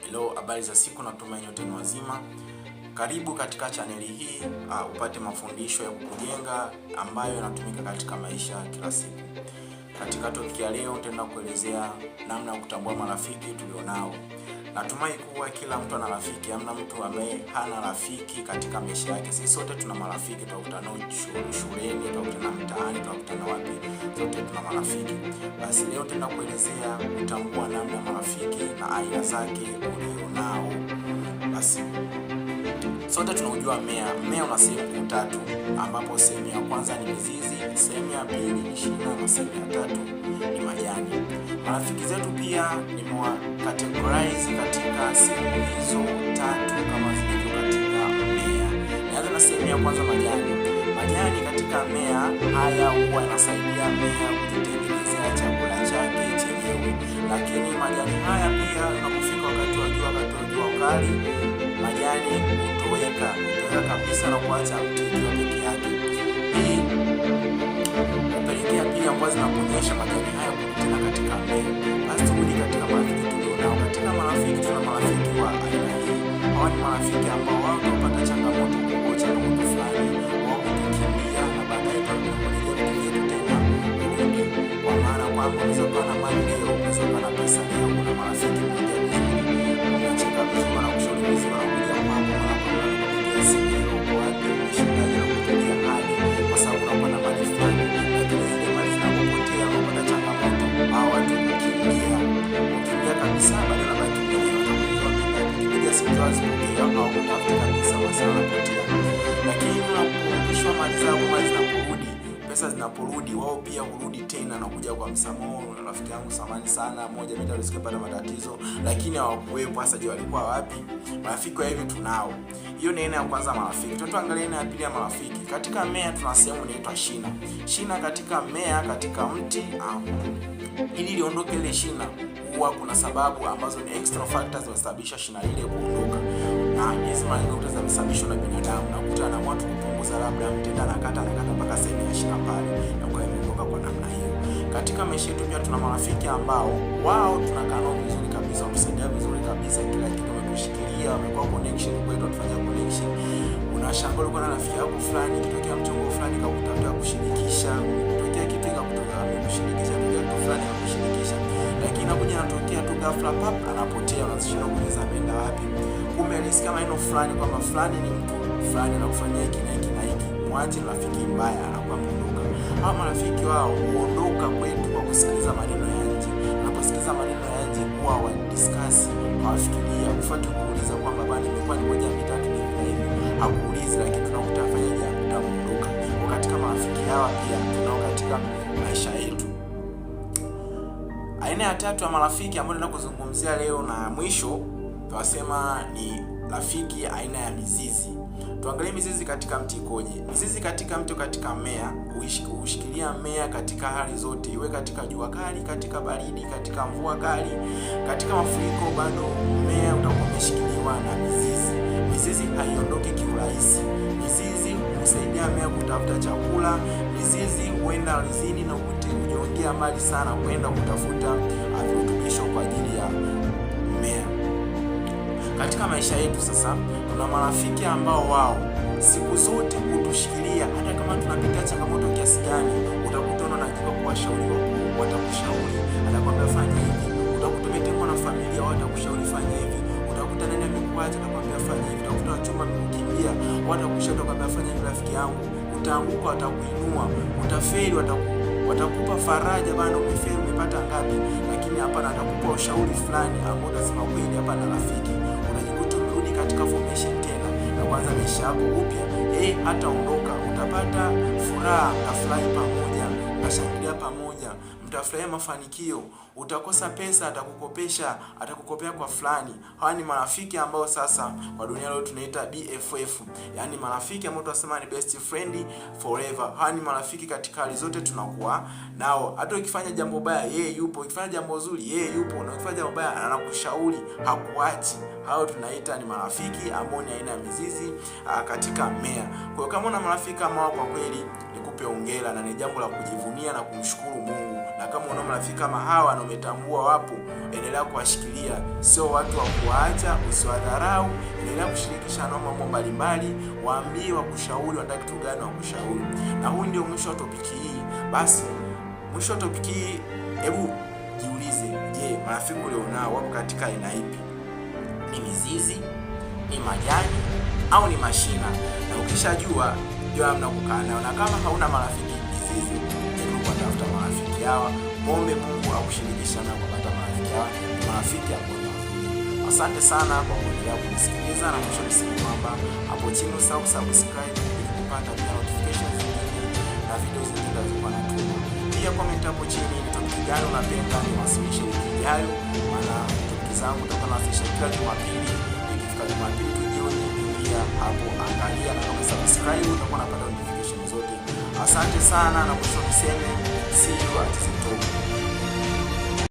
Hello, habari za siku, natumaini yote ni wazima. Karibu katika chaneli hii upate mafundisho ya kukujenga ambayo yanatumika katika maisha kila siku. Katika topic ya leo nitaenda kuelezea namna ya kutambua marafiki tulionao. Natumai kuwa kila mtu ana rafiki, hamna mtu ambaye hana rafiki katika maisha yake. Sisi sote tuna marafiki, tunakutana nao shuleni, tunakutana mtaani, tunakutana wapi, sote tuna marafiki. Basi leo tutaenda kuelezea kutambua namna ya marafiki na aina zake ulionao. Basi sote tunaujua mmea. Mmea una sehemu tatu, ambapo sehemu ya kwanza ni mizizi, sehemu ya pili ni shina na sehemu ya tatu ni majani. Marafiki zetu pia nimewacategorize katika sehemu hizo tatu kama zilivyo katika mmea. Nianze na sehemu ya kwanza, majani. Majani katika mmea haya huwa yanasaidia mmea kujitengenezea chakula chake chenyewe, lakini majani haya pia unapofika wakati wa jua kali, majani hutoweka kabisa na kuacha mti ukiwa peke yake. Hii hupelekea pia mvua zinaponyesha majani haya kukutana katika mmea. Basi turudi katika marafiki tulionao. Katika marafiki tuna marafiki wa aina hii. Hawa ni marafiki ambao wao wanapata changamoto kubwa, changamoto fulani, wao hutukimbia na baadaye tunakuja tena kurudi. Kwa maana kwamba unaweza kuwa na mali leo, unaweza kuwa na pesa leo, kuna marafiki mmoja vizuri, unacheka vizuri na kushauri vizuri na kuja mambo mara kwa mara kupigia simu kwa watu umeshindaje na kupigia hali kwa sababu unakuwa na mali fulani, lakini zile mali zinapopotea unapata changamoto, hao watu kukimbia kabisa, badala ya kukimbia kupigia simu zao zipokea au kutafuta kabisa wasao wanapotea. Lakini unaporudishwa mali zako, mali zinaporudi, pesa zinaporudi, wao pia hurudi tena na kuja kwa msamaha. Rafiki yangu samani sana, moja mita usikapata matatizo, lakini hawakuwepo. Sasa je, walikuwa wapi? Marafiki wa hivi tunao. Hiyo ni aina ya kwanza marafiki. Tuangalie aina ya pili ya marafiki. Katika mmea tuna sehemu inaitwa shina. Shina katika mmea, katika mti, ili liondoke ile shina huwa kuna sababu ambazo ni external factors zinasababisha shina lile kuondoka. Na hizo mara nyingi zinasababishwa na binadamu. Nakuta na watu kupunguza, labda mtenda nakata mpaka sehemu ya shina pale na kwa imeondoka kwa namna hiyo. Katika maisha yetu pia tuna marafiki ambao wao tunakaa nao vizuri kabisa, watusaidia vizuri kabisa, kila kitu wametushikilia, wamekuwa connection kwetu, watufanya connection. Unashangaa uko na rafiki yako fulani, kitokea mchongo fulani kakutafuta kushirikisha, kitokea kitu kutoka kushirikisha kitu fulani kushirikisha, lakini inakuja inatokea tu ghafla pap anapotea, unashinda kuuliza ameenda wapi. Kumbe alisikia maneno fulani kwamba fulani ni mtu fulani anakufanyia hiki na hiki na hiki, mwache rafiki mbaya anakuwa mpunduka. Hao marafiki wao huondoka kwetu kwa kusikiliza maneno ya nje. Unaposikiliza maneno ya nje huwa wa discuss, hawafikiria kufuata kuuliza kwamba bwana nimekuwa ni moja mitatu hivi na hivi, hakuulizi, lakini tunakuta afanyaje, ataondoka. Kwa katika marafiki hawa pia tunao katika maisha yetu. Aina ya tatu ya marafiki ambayo tunataka kuzungumzia leo na mwisho tunasema ni rafiki aina ya mizizi. Tuangalie mizizi katika mti ikoje. Mizizi katika mti, katika mmea, hushikilia mmea katika hali zote, iwe katika jua kali, katika baridi, katika mvua kali, katika mafuriko, bado mmea utakuwa umeshikiliwa na mizizi. Mizizi haiondoki kiurahisi. Mizizi husaidia mmea kutafuta chakula. Mizizi huenda ardhini na kujiongea mbali sana kwenda kutafuta virutubisho kwa ajili ya mmea. Katika maisha yetu sasa tuna marafiki ambao wao siku zote hutushikilia, hata kama tunapitia changamoto kiasi gani. Utakuta unajua kuwashauri wako, watakushauri, atakwambia fanya hivi. Utakuta umetengwa na familia, watakushauri fanya hivi. Utakuta nani amekuacha, atakwambia fanya hivi. Utakuta wachumba wamekukimbia, watakushauri, atakwambia fanya hivi. Rafiki yangu, utaanguka, watakuinua, utafeli, watakupa faraja, bana umefeli, umepata ngapi, lakini hapa atakupa ushauri fulani ambao unasema kweli hapa na rafiki. Unajikuta umerudi katika formation tena na kwanza maisha yako upya. Hata ondoka, utapata furaha, mtafurahi pamoja, mtashangilia pamoja, mtafurahia mafanikio. Utakosa pesa, atakukopea kwa fulani. Hawa ni marafiki ambao sasa kwa dunia leo tunaita BFF, yani marafiki ambao tunasema ni best friend forever. Hawa ni marafiki katika hali zote tunakuwa nao. Hata ukifanya jambo baya yeye yupo, ukifanya jambo zuri yeye yupo, na ukifanya jambo baya anakushauri, hakuachi. Hao tunaita ni marafiki ambao ni aina ya mizizi katika mmea. Kwa hiyo kama una marafiki kama hao, kwa kweli nikupe hongera na ni jambo la kujivunia na kumshukuru Mungu. Na kama una marafiki kama hawa na umetambua wapo, endelea kuwashikilia, sio watu wa kuacha, usiwadharau, endelea kushirikisha nao mambo mbalimbali, waambie wakushauri, wanataka kitu gani wakushauri. Na huu ndio mwisho wa topiki hii. Basi mwisho wa topiki hii, hebu jiulize, je, marafiki ulionao wapo katika aina ipi? Ni mizizi, ni majani au ni mashina? Na ukishajua ndio namna kukaa nao. Na kama hauna marafiki mizizi, hebu kutafuta marafiki hawa, muombe Mungu akushirikisha nao kupata marafiki hawa, marafiki ambao ni wazuri. Asante sana kwa kuendelea kunisikiliza, na mwisho niseme kwamba hapo chini usahau kusubscribe ili kupata notifications na video zingine zinazokuwa natuma. Pia comment hapo chini ni topic gani unapenda niwasilishe wiki ijayo, maana topic zangu nitakuwa nawasilisha kila Jumapili. Ikifika Jumapili tu jioni, pia hapo angalia na kama subscribe utakuwa unapata notification zote. Asante sana, na mwisho niseme see you at the top.